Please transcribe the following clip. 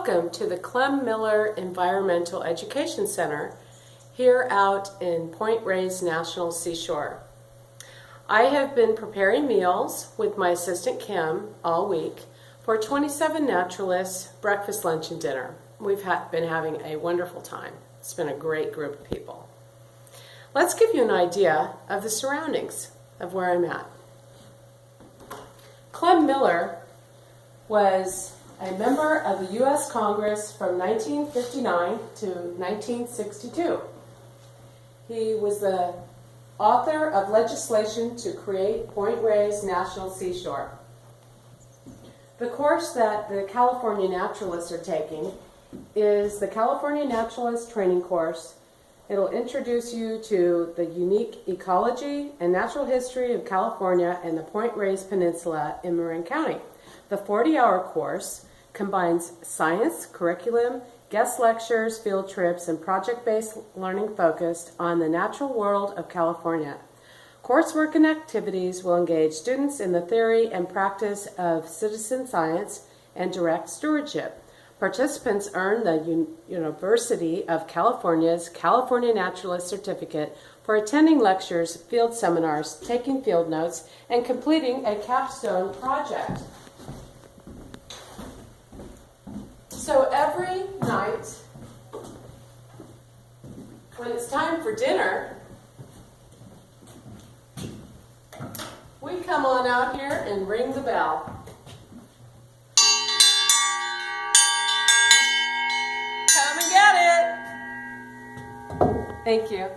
Welcome to the Clem Environmental Education Center here out in Point Reyes National Seashore. I have been preparing meals with my assistant Kim all week for 27 naturalists breakfast, lunch, and dinner. We've been having a wonderful time. It's been a great group of people. Let's give you an idea of the surroundings of where I'm at. Clem Miller was a member of the U.S. Congress from 1959 to 1962. He was the author of legislation to create Point Reyes National Seashore. The course that the California Naturalists are taking is the California Naturalist Training Course. It'll introduce you to the unique ecology and natural history of California and the Point Reyes Peninsula in Marin County. The 40-hour course combines science, curriculum, guest lectures, field trips, and project-based learning focused on the natural world of California. Coursework and activities will engage students in the theory and practice of citizen science and direct stewardship. Participants earn the University of California's California Naturalist Certificate for attending lectures, field seminars, taking field notes, and completing a capstone project. So every night, when it's time for dinner, we come on out here and ring the bell. Come and get it. Thank you.